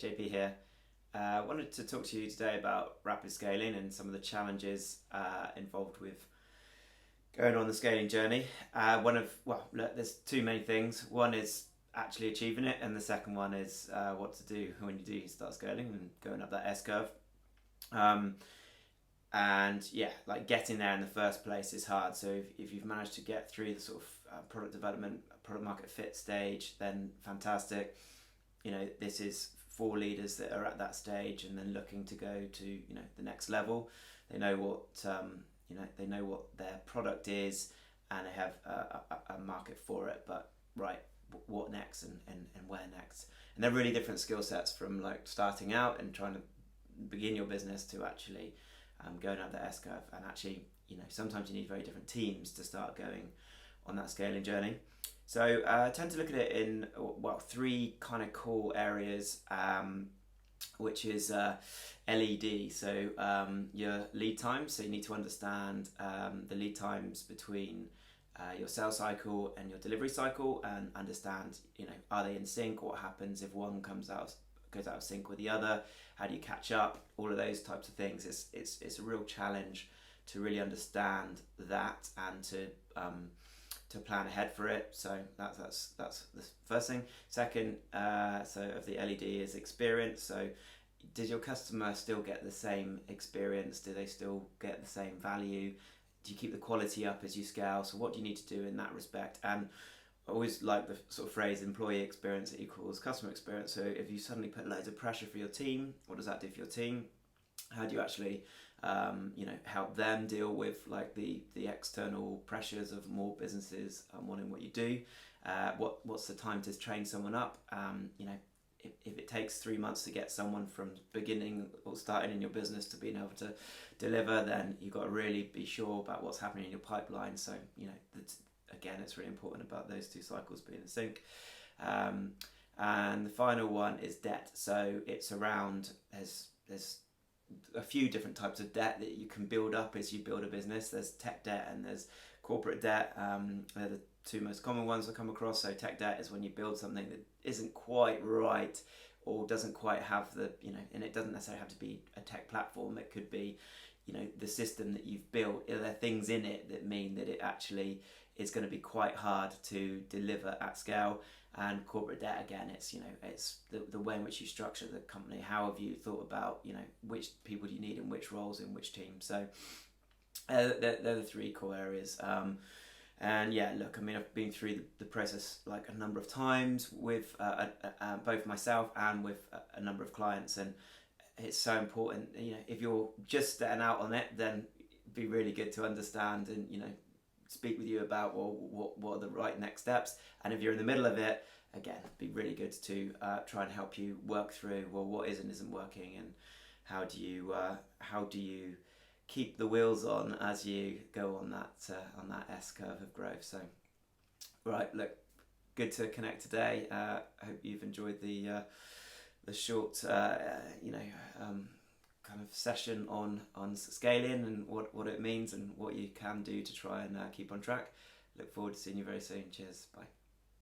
JP here. I wanted to talk to you today about rapid scaling and some of the challenges involved with going on the scaling journey. Look, there's too many things. One is actually achieving it, and the second one is what to do when you do start scaling and going up that S curve. And yeah, like getting there in the first place is hard. So if you've managed to get through the sort of product development, product market fit stage, then fantastic. You know, this is for leaders that are at that stage and then looking to go to, you know, the next level. They know what they know what their product is, and they have a market for it. But right, what next and where next? And they're really different skill sets, from like starting out and trying to begin your business to actually going up the S curve. And actually, you know, sometimes you need very different teams to start going on that scaling journey. So I tend to look at it in three kind of core areas, which is LED. So your lead times. So you need to understand the lead times between your sales cycle and your delivery cycle, and understand, you know, are they in sync? What happens if one goes out of sync with the other? How do you catch up? All of those types of things. It's a real challenge to really understand that and to plan ahead for it. So that's the first thing. Second, of the LED is experience. So does your customer still get the same experience? Do they still get the same value? Do you keep the quality up as you scale? So what do you need to do in that respect? And I always like the sort of phrase employee experience equals customer experience. So if you suddenly put loads of pressure for your team, what does that do for your team? How do you actually help them deal with like the external pressures of more businesses wanting what you do? What's the time to train someone up? If it takes 3 months to get someone from beginning or starting in your business to being able to deliver, then you've got to really be sure about what's happening in your pipeline. So, you know, again, it's really important about those two cycles being in sync. And the final one is debt. So it's around, there's a few different types of debt that you can build up as you build a business. There's tech debt and there's corporate debt. They're the two most common ones I come across. So tech debt is when you build something that isn't quite right, or doesn't quite have the, you know, and it doesn't necessarily have to be a tech platform. It could be, you know, the system that you've built. Are there things in it that mean that it actually is going to be quite hard to deliver at scale? And corporate debt, again, it's, you know, it's the way in which you structure the company. How have you thought about, you know, which people do you need in which roles in which teams? So they're the three core areas. And yeah, look, I mean, I've been through the process like a number of times with both myself and with a number of clients, and it's so important. You know, if you're just starting out on it, then it'd be really good to understand and, you know, speak with you about, well, what are the right next steps. And if you're in the middle of it, again, it'd be really good to try and help you work through, well, what is and isn't working, and how do you keep the wheels on as you go on that S curve of growth. So, right, look, good to connect today. I hope you've enjoyed the short, kind of session on scaling and what it means and what you can do to try and keep on track. Look forward to seeing you very soon. Cheers. Bye.